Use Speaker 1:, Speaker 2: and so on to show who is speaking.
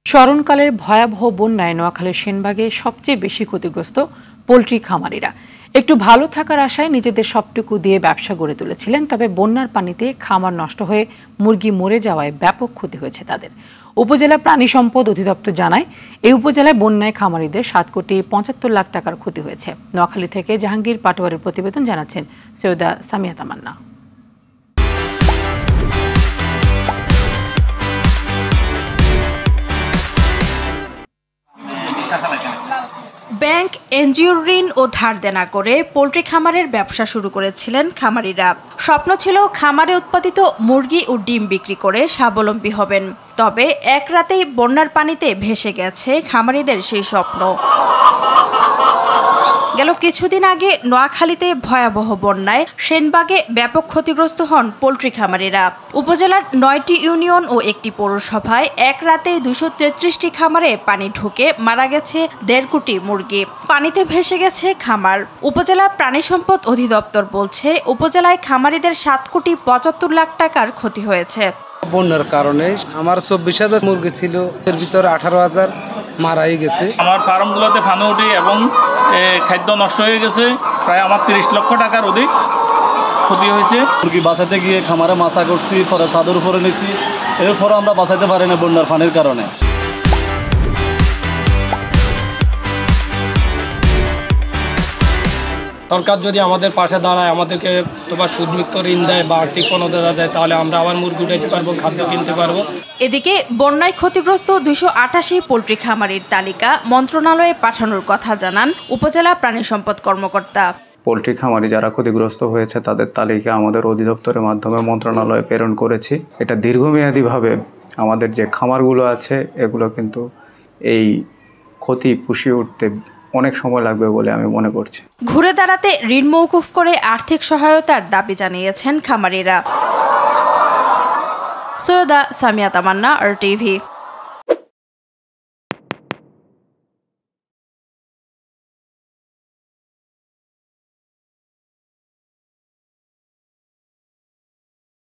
Speaker 1: স্মরণকালের ভয়াবহ বন্যায় নোয়াখালীর সেনবাগে সবচেয়ে বেশি ক্ষতিগ্রস্ত পোল্ট্রি খামারিরা। একটু ভালো থাকার আশায় নিজেদের সবটুকু দিয়ে ব্যবসা গড়ে তুলেছিলেন, তবে বন্যার পানিতে খামার নষ্ট হয়ে মুরগি মরে যাওয়ায় ব্যাপক ক্ষতি হয়েছে তাদের। উপজেলা প্রাণী সম্পদ অধিদপ্তর জানায়, এই উপজেলায় বন্যায় খামারিদের 7,75,00,000 টাকার ক্ষতি হয়েছে। নোয়াখালী থেকে জাহাঙ্গীর পাটোয়ারির প্রতিবেদন জানাচ্ছেন সৈয়দা সামিয়া তামান্না।
Speaker 2: ব্যাংক, এনজিওর ঋণ ও ধার দেনা করে পোল্ট্রি খামারের ব্যবসা শুরু করেছিলেন খামারিরা। স্বপ্ন ছিল খামারে উৎপাদিত মুরগি ও ডিম বিক্রি করে স্বাবলম্বী হবেন। তবে এক রাতেই বন্যার পানিতে ভেসে গেছে খামারিদের সেই স্বপ্ন। গেল কিছুদিন আগে নোয়াখালীতে ভয়াবহ বন্যায় সেনবাগে ব্যাপক ক্ষতিগ্রস্ত হন পোল্ট্রি খামারিরা। উপজেলার 9টি ইউনিয়ন ও একটি পৌরসভায় এক রাতে 233টি খামারে পানি ঢুকে মারা গেছে 1.5 কোটি মুরগি। পানিতে ভেসে গেছে খামার। উপজেলা প্রাণী সম্পদ অধিদপ্তর বলছে, উপজেলায় খামারিদের 7,75,00,000 টাকার ক্ষতি হয়েছে।
Speaker 3: বন্যার কারণে আমার 24,000 মুরগি ছিল, এর ভিতরে 18,000 মারাই গেছে।
Speaker 4: আমার ফার্মগুলোতে ফানো উঠে এবং খাদ্য নষ্ট হয়ে গেছে। প্রায় আমার 30 লক্ষ টাকার অধিক ক্ষতি হয়েছে।
Speaker 5: মুরগি বাঁচাতে গিয়ে খামারে মাছা করছি, পরে ছাদের উপরে নিয়েছি, এরপরে আমরা বাঁচাতে পারি না বন্যার পানির কারণে।
Speaker 6: সরকার যদি আমাদের পাশে দাঁড়ায়, আমাদেরকে তোমার সুদমুক্ত ঋণ দেয় বা আর্থিক প্রণোদনা দেয়, তাহলে আমরা আবার মুরগি উঠাইতে পারবো, খাদ্য কিনতে পারবো।
Speaker 2: এদিকে বন্যায় ক্ষতিগ্রস্ত 288 পোল্ট্রি খামারির তালিকা মন্ত্রণালয়ে পাঠানোর কথা জানান উপজেলা প্রাণী সম্পদ কর্মকর্তা।
Speaker 7: পোল্ট্রি খামারি যারা ক্ষতিগ্রস্ত হয়েছে তাদের তালিকা আমাদের অধিদপ্তরের মাধ্যমে মন্ত্রণালয়ে প্রেরণ করেছি। এটা দীর্ঘমেয়াদীভাবে আমাদের যে খামারগুলো আছে এগুলো কিন্তু এই ক্ষতি পুষিয়ে উঠতে অনেক সময় লাগবে বলে আমি মনে করছি।
Speaker 2: ঘুরে দাঁড়াতে ঋণ মওকুফ করে আর্থিক সহায়তার দাবি জানিয়েছেন খামারিরা। সৈয়দা সামিয়া তামান্না, RTV।